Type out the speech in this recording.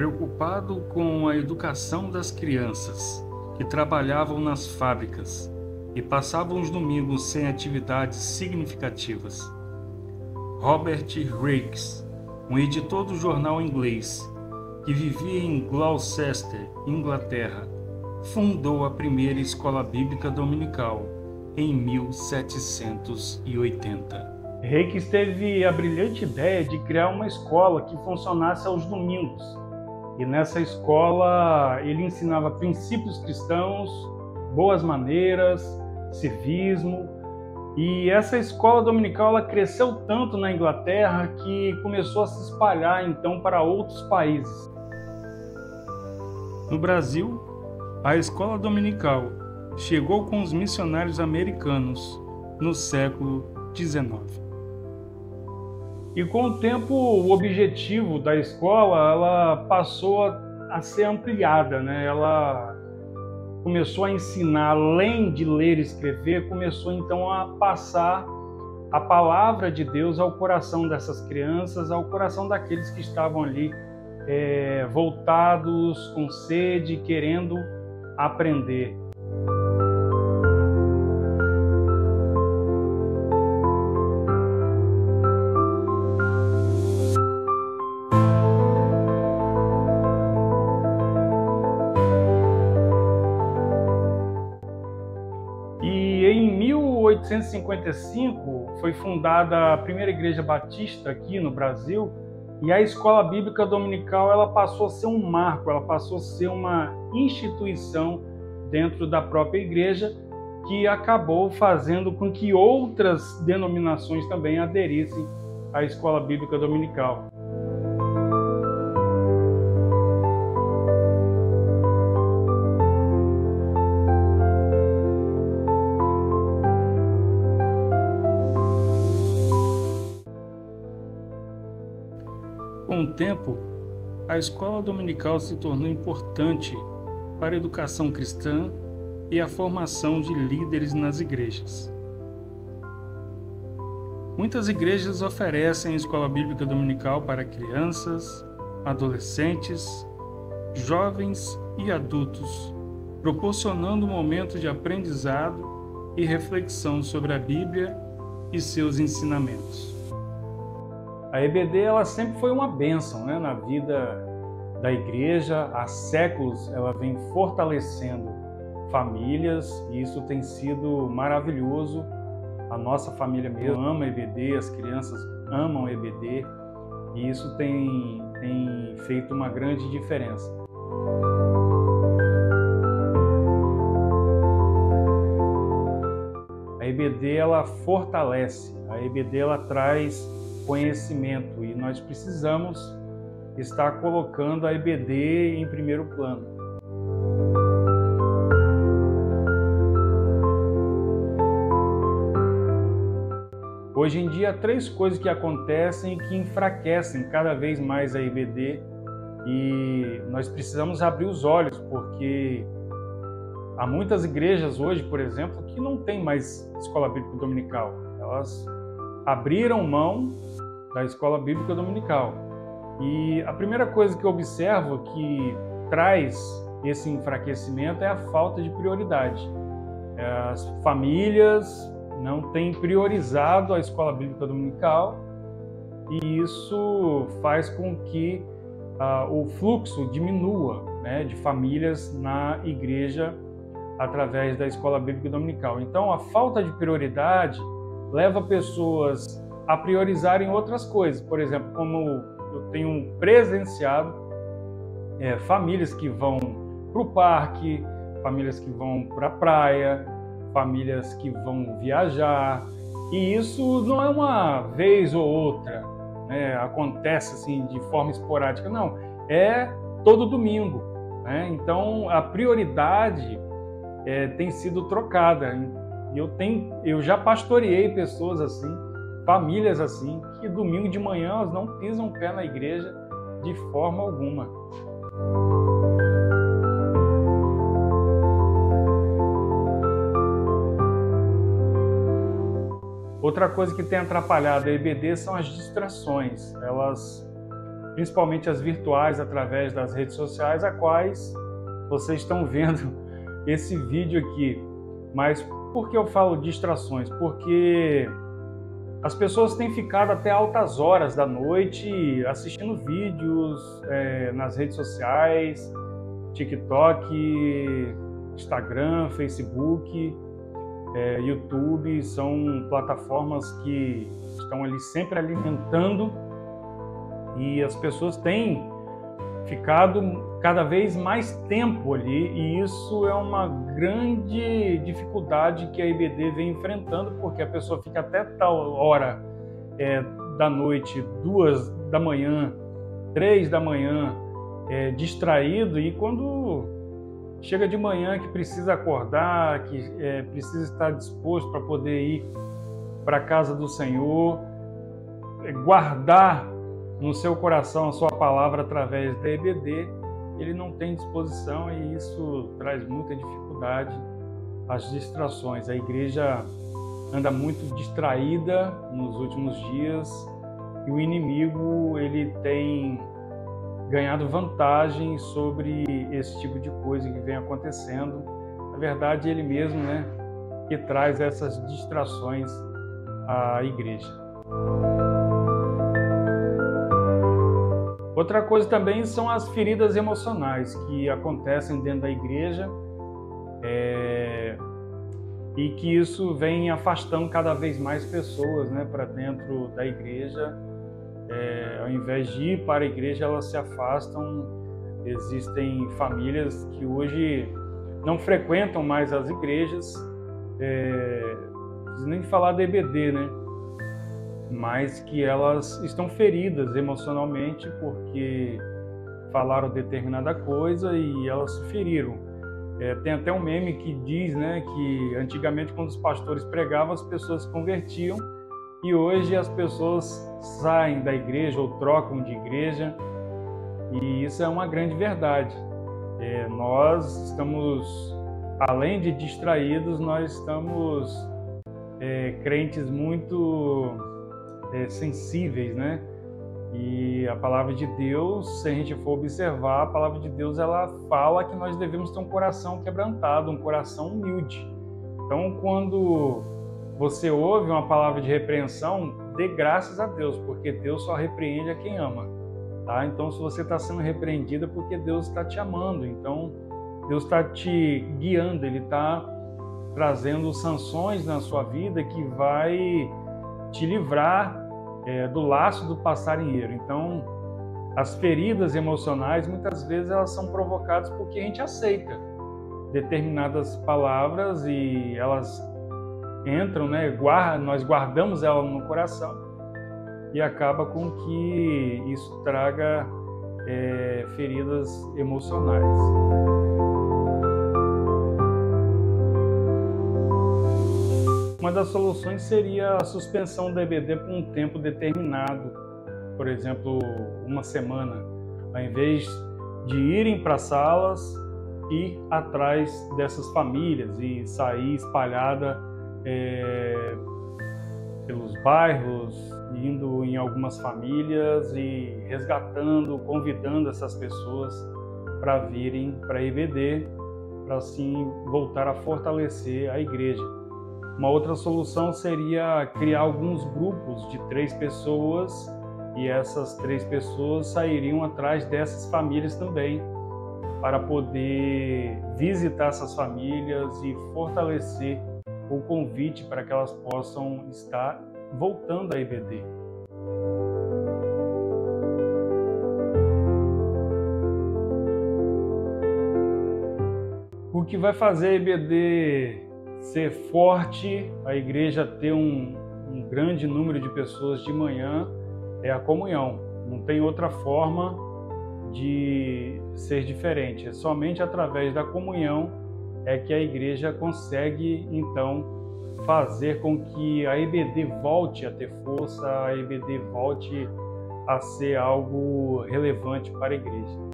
Preocupado com a educação das crianças que trabalhavam nas fábricas e passavam os domingos sem atividades significativas, Robert Raikes, um editor do jornal inglês que vivia em Gloucester, Inglaterra, fundou a primeira escola bíblica dominical em 1780. Raikes teve a brilhante ideia de criar uma escola que funcionasse aos domingos. E nessa escola ele ensinava princípios cristãos, boas maneiras, civismo. E essa escola dominical ela cresceu tanto na Inglaterra que começou a se espalhar então para outros países. No Brasil, a escola dominical chegou com os missionários americanos no século XIX. E com o tempo, o objetivo da escola ela passou a ser ampliada, né? Ela começou a ensinar, além de ler e escrever, começou então a passar a palavra de Deus ao coração dessas crianças, ao coração daqueles que estavam ali voltados, com sede, querendo aprender. E em 1855 foi fundada a primeira igreja batista aqui no Brasil, e a escola bíblica dominical ela passou a ser um marco, ela passou a ser uma instituição dentro da própria igreja, que acabou fazendo com que outras denominações também aderissem à escola bíblica dominical. Com o tempo, a escola dominical se tornou importante para a educação cristã e a formação de líderes nas igrejas. Muitas igrejas oferecem a escola bíblica dominical para crianças, adolescentes, jovens e adultos, proporcionando um momento de aprendizado e reflexão sobre a Bíblia e seus ensinamentos. A EBD ela sempre foi uma bênção, né, na vida da igreja. Há séculos ela vem fortalecendo famílias e isso tem sido maravilhoso. A nossa família mesmo ama a EBD, as crianças amam a EBD e isso tem feito uma grande diferença. A EBD ela fortalece, a EBD ela traz conhecimento e nós precisamos estar colocando a EBD em primeiro plano. Hoje em dia, há três coisas que acontecem que enfraquecem cada vez mais a EBD e nós precisamos abrir os olhos, porque há muitas igrejas hoje, por exemplo, que não tem mais escola bíblica dominical. Elas abriram mão da escola bíblica dominical. E a primeira coisa que eu observo que traz esse enfraquecimento é a falta de prioridade. As famílias não têm priorizado a escola bíblica dominical e isso faz com que o fluxo diminua, né, de famílias na igreja através da escola bíblica dominical. Então, a falta de prioridade leva pessoas a priorizarem outras coisas. Por exemplo, como eu tenho presenciado famílias que vão para o parque, famílias que vão para a praia, famílias que vão viajar. E isso não é uma vez ou outra, né? Acontece assim de forma esporádica, não. É todo domingo, né? Então, a prioridade tem sido trocada. E eu já pastoreei pessoas assim, famílias assim, que domingo de manhã elas não pisam o pé na igreja de forma alguma. Outra coisa que tem atrapalhado a EBD são as distrações. Elas principalmente as virtuais, através das redes sociais, a quais vocês estão vendo esse vídeo aqui. Mas por que eu falo distrações? Porque as pessoas têm ficado até altas horas da noite assistindo vídeos nas redes sociais, TikTok, Instagram, Facebook, YouTube. São plataformas que estão ali sempre alimentando, e as pessoas têm ficado cada vez mais tempo ali, e isso é uma grande dificuldade que a IBD vem enfrentando, porque a pessoa fica até tal hora da noite, 2 da manhã, 3 da manhã, distraído, e quando chega de manhã que precisa acordar, que precisa estar disposto para poder ir para a casa do Senhor, guardar no seu coração a sua palavra através da IBD, ele não tem disposição, e isso traz muita dificuldade, as distrações. A igreja anda muito distraída nos últimos dias, e o inimigo ele tem ganhado vantagem sobre esse tipo de coisa que vem acontecendo. Na verdade, ele mesmo, que traz essas distrações à igreja. Outra coisa também são as feridas emocionais que acontecem dentro da igreja, e que isso vem afastando cada vez mais pessoas para dentro da igreja. Ao invés de ir para a igreja, elas se afastam. Existem famílias que hoje não frequentam mais as igrejas, não preciso nem falar da EBD, mas que elas estão feridas emocionalmente porque falaram determinada coisa e elas se feriram. Tem até um meme que diz que antigamente, quando os pastores pregavam, as pessoas se convertiam, e hoje as pessoas saem da igreja ou trocam de igreja, e isso é uma grande verdade. Nós estamos, além de distraídos, nós estamos crentes muito sensíveis, E a palavra de Deus, se a gente for observar, a palavra de Deus ela fala que nós devemos ter um coração quebrantado, um coração humilde. Então, quando você ouve uma palavra de repreensão, dê graças a Deus, porque Deus só repreende a quem ama, tá? Então, se você está sendo repreendido, é porque Deus está te amando. Então, Deus está te guiando, Ele está trazendo sanções na sua vida que vai te livrar do laço do passarinheiro. Então, as feridas emocionais, muitas vezes, elas são provocadas porque a gente aceita determinadas palavras e elas entram, nós guardamos elas no coração, e acaba com que isso traga feridas emocionais. Uma das soluções seria a suspensão da EBD por um tempo determinado, por exemplo, uma semana, ao invés de irem para salas, ir atrás dessas famílias e sair espalhada pelos bairros, indo em algumas famílias e resgatando, convidando essas pessoas para virem para a EBD, para assim voltar a fortalecer a igreja. Uma outra solução seria criar alguns grupos de 3 pessoas, e essas 3 pessoas sairiam atrás dessas famílias também, para poder visitar essas famílias e fortalecer o convite para que elas possam estar voltando à EBD. O que vai fazer a EBD ser forte, a igreja ter um grande número de pessoas de manhã, é a comunhão. Não tem outra forma de ser diferente. É somente através da comunhão é que a igreja consegue, então, fazer com que a EBD volte a ter força, a EBD volte a ser algo relevante para a igreja.